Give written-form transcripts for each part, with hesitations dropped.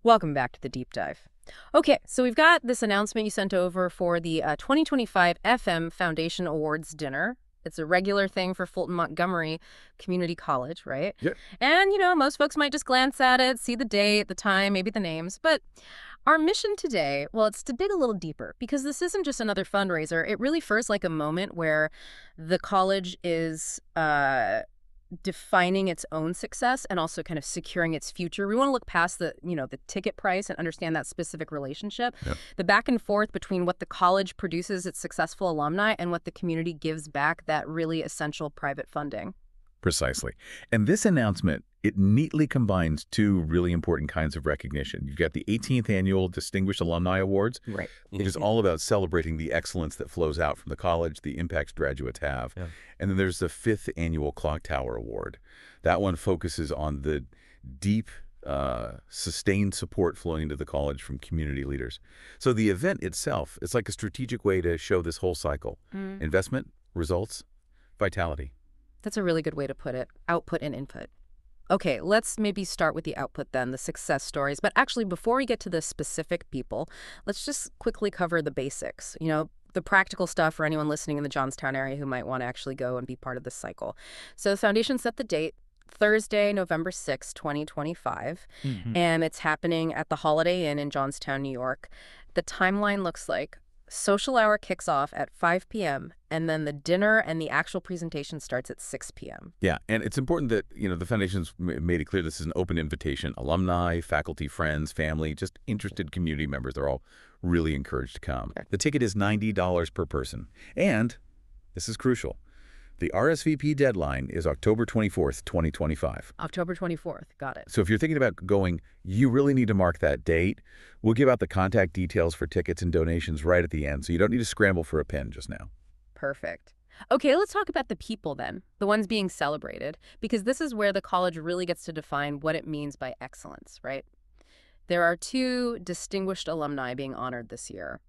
Welcome back to the deep dive. Okay, so we've got this announcement you sent over for the 2025 FM Foundation Awards dinner. It's a regular thing for Fulton-Montgomery Community College, right? Yeah. And, most folks might just glance at it, see the date, the time, maybe the names. But our mission today, well, it's to dig a little deeper because this isn't just another fundraiser. It really feels like a moment where the college is defining its own success and also kind of securing its future. We want to look past the ticket price and understand that specific relationship, Yeah. the back and forth between what the college produces its successful alumni and what the community gives back that really essential private funding. Precisely. And this announcement, it neatly combines two really important kinds of recognition. You've got the 18th Annual Distinguished Alumni Awards. Right. It is all about celebrating the excellence that flows out from the college, the impacts graduates have. Yeah. And then there's the 5th Annual Clock Tower Award. That one focuses on the deep, sustained support flowing into the college from community leaders. So the event itself, it's like a strategic way to show this whole cycle. Investment, results, vitality. That's a really good way to put it. Output and input. Okay, let's maybe start with the output then, the success stories. But actually, before we get to the specific people, let's just quickly cover the basics. The practical stuff for anyone listening in the Johnstown area who might want to actually go and be part of this cycle. So the foundation set the date, Thursday, November 6, 2025, and it's happening at the Holiday Inn in Johnstown, New York. The timeline looks like social hour kicks off at 5 p.m., and then the dinner and the actual presentation starts at 6 p.m. Yeah, and it's important that, the foundation's made it clear this is an open invitation. Alumni, faculty, friends, family, just interested community members, they're all really encouraged to come. Okay. The ticket is $90 per person. And, this is crucial, the RSVP deadline is October 24th, 2025. October 24th. Got it. So if you're thinking about going, you really need to mark that date. We'll give out the contact details for tickets and donations right at the end, so you don't need to scramble for a pen just now. Perfect. Okay, let's talk about the people then, the ones being celebrated, because this is where the college really gets to define what it means by excellence, right? There are 2 distinguished alumni being honored this year.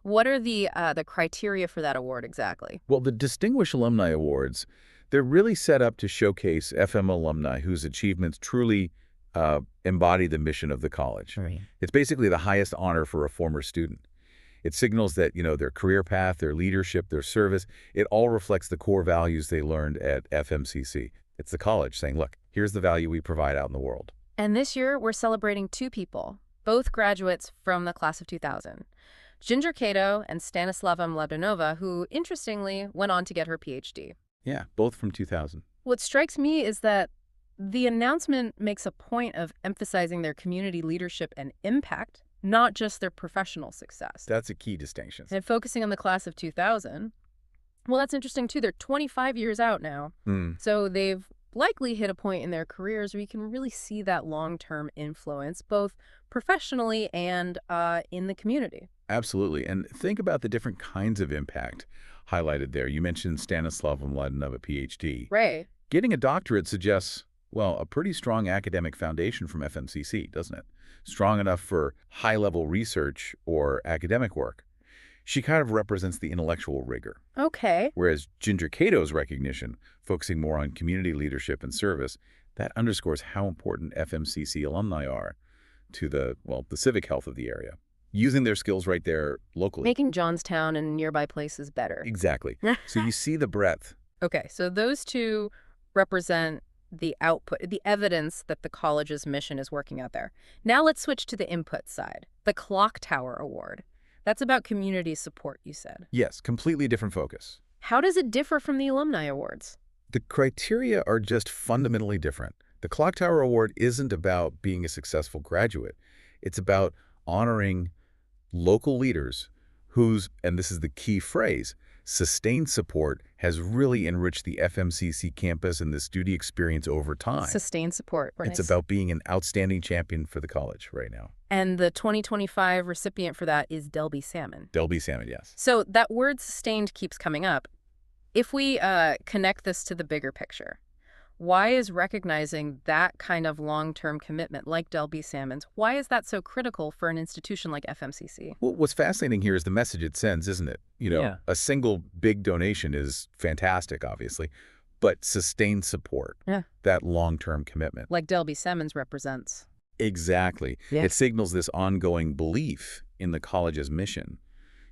What are the criteria for that award exactly? Well, the Distinguished Alumni Awards, they're really set up to showcase FM alumni whose achievements truly embody the mission of the college. Right. It's basically the highest honor for a former student. It signals that, their career path, their leadership, their service, it all reflects the core values they learned at FMCC. It's the college saying, look, here's the value we provide out in the world. And this year, we're celebrating 2 people, both graduates from the class of 2000. Ginger Cato and Stanislava Mladenova, who, interestingly, went on to get her PhD. Yeah, both from 2000. What strikes me is that the announcement makes a point of emphasizing their community leadership and impact, not just their professional success. That's a key distinction. And focusing on the class of 2000, well, that's interesting, too. They're 25 years out now, so they've likely hit a point in their careers where you can really see that long-term influence, both professionally and in the community. Absolutely. And think about the different kinds of impact highlighted there. You mentioned Stanislava Mladenova, PhD. Right. Getting a doctorate suggests, well, a pretty strong academic foundation from FMCC, doesn't it? Strong enough for high-level research or academic work. She kind of represents the intellectual rigor. Okay. Whereas Ginger Cato's recognition, focusing more on community leadership and service, that underscores how important FMCC alumni are to the civic health of the area, using their skills right there locally. Making Johnstown and nearby places better. Exactly. So you see the breadth. Okay, so those 2 represent the output, the evidence that the college's mission is working out there. Now let's switch to the input side, the Clock Tower Award. That's about community support, you said. Yes, completely different focus. How does it differ from the Alumni Awards? The criteria are just fundamentally different. The Clock Tower Award isn't about being a successful graduate. It's about honoring local leaders whose, and this is the key phrase, sustained support has really enriched the FMCC campus and the student experience over time. Sustained support. It's Nice. about being an outstanding champion for the college right now. And the 2025 recipient for that is Delby Salmon. Delby Salmon, yes. So that word sustained keeps coming up. If we connect this to the bigger picture, why is recognizing that kind of long-term commitment like Delby Salmon's, why is that so critical for an institution like FMCC? Well, what's fascinating here is the message it sends, isn't it? Yeah. A single big donation is fantastic, obviously, but sustained support, Yeah. that long-term commitment. Like Delby Salmon's represents. Exactly. Yeah. It signals this ongoing belief in the college's mission.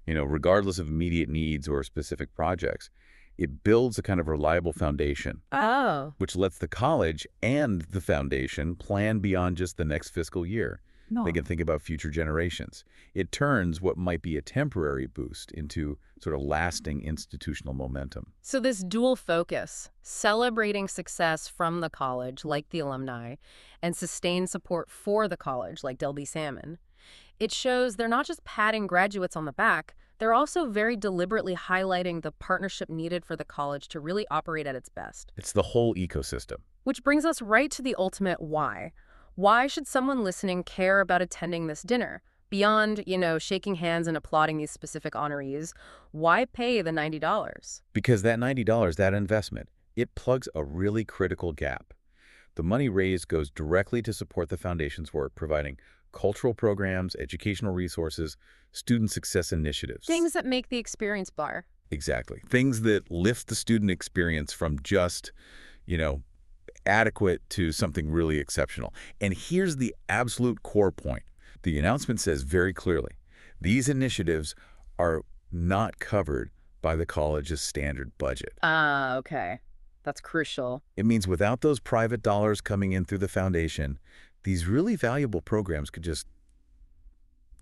Regardless of immediate needs or specific projects, it builds a kind of reliable foundation, Oh. which lets the college and the foundation plan beyond just the next fiscal year. They No. can think about future generations. It turns what might be a temporary boost into sort of lasting institutional momentum. So this dual focus, celebrating success from the college, like the alumni, and sustained support for the college, like Delby Salmon, it shows they're not just patting graduates on the back, they're also very deliberately highlighting the partnership needed for the college to really operate at its best. It's the whole ecosystem. Which brings us right to the ultimate why. Why should someone listening care about attending this dinner? Beyond, shaking hands and applauding these specific honorees, why pay the $90? Because that $90, that investment, it plugs a really critical gap. The money raised goes directly to support the foundation's work, providing cultural programs, educational resources, student success initiatives. Things that make the experience bar. Exactly. Things that lift the student experience from just, you know, adequate to something really exceptional. And here's the absolute core point. The announcement says very clearly, these initiatives are not covered by the college's standard budget. Ah, okay. That's crucial. It means without those private dollars coming in through the foundation, these really valuable programs could just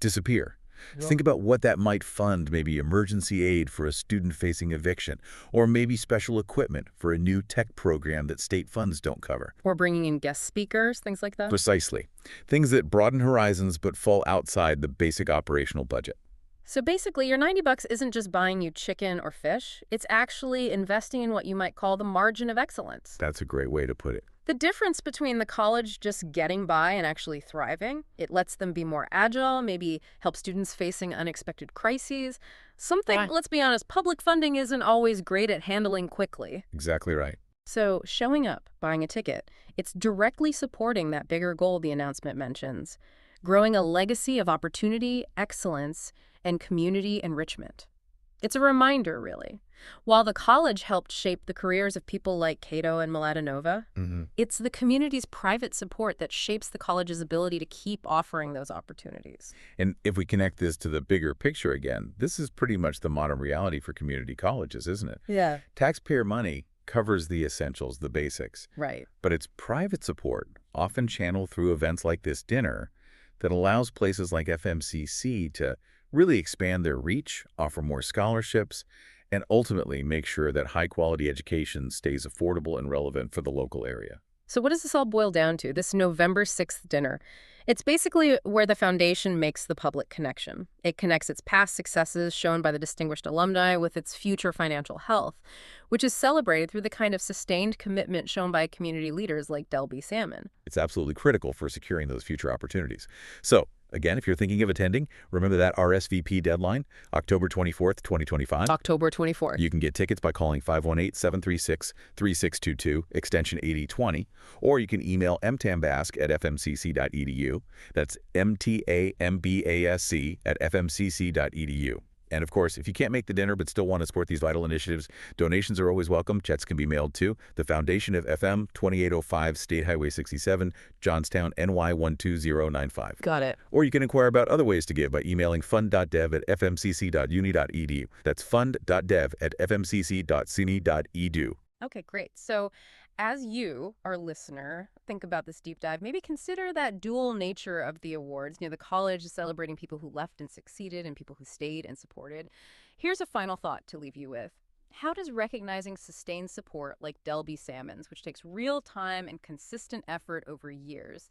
disappear. Yeah. Think about what that might fund, maybe emergency aid for a student facing eviction, or maybe special equipment for a new tech program that state funds don't cover. Or bringing in guest speakers, things like that. Precisely. Things that broaden horizons but fall outside the basic operational budget. So basically, your $90 isn't just buying you chicken or fish. It's actually investing in what you might call the margin of excellence. That's a great way to put it. The difference between the college just getting by and actually thriving, it lets them be more agile, maybe help students facing unexpected crises. Something, let's be honest, public funding isn't always great at handling quickly. Exactly right. So showing up, buying a ticket, it's directly supporting that bigger goal the announcement mentions, growing a legacy of opportunity, excellence, and community enrichment. It's a reminder, really. While the college helped shape the careers of people like Cato and Mladenova, it's the community's private support that shapes the college's ability to keep offering those opportunities. And if we connect this to the bigger picture again, this is pretty much the modern reality for community colleges, isn't it? Yeah. Taxpayer money covers the essentials, the basics. Right. But it's private support, often channeled through events like this dinner, that allows places like FMCC to really expand their reach, offer more scholarships, and ultimately make sure that high-quality education stays affordable and relevant for the local area. So what does this all boil down to, this November 6th dinner? It's basically where the foundation makes the public connection. It connects its past successes shown by the distinguished alumni with its future financial health, which is celebrated through the kind of sustained commitment shown by community leaders like Delby Salmon. It's absolutely critical for securing those future opportunities. So, again, if you're thinking of attending, remember that RSVP deadline, October 24th, 2025. October 24th. You can get tickets by calling 518-736-3622, extension 8020, or you can email mtambask@fmcc.edu. That's mtambask@fmcc.edu. And of course, if you can't make the dinner but still want to support these vital initiatives, donations are always welcome. Checks can be mailed to the Foundation of FM, 2805 State Highway 67, Johnstown, NY 12095. Got it. Or you can inquire about other ways to give by emailing fund.dev@fmcc.uni.edu. That's fund.dev@fmcc.cine.edu. Okay, great. So as you, our listener, think about this deep dive, maybe consider that dual nature of the awards. The college is celebrating people who left and succeeded and people who stayed and supported. Here's a final thought to leave you with. How does recognizing sustained support like Delby Salmon's, which takes real time and consistent effort over years,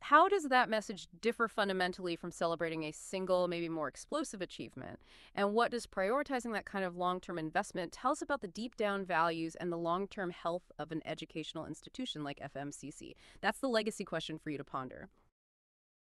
how does that message differ fundamentally from celebrating a single, maybe more explosive achievement? And what does prioritizing that kind of long-term investment tell us about the deep down values and the long-term health of an educational institution like FMCC? That's the legacy question for you to ponder.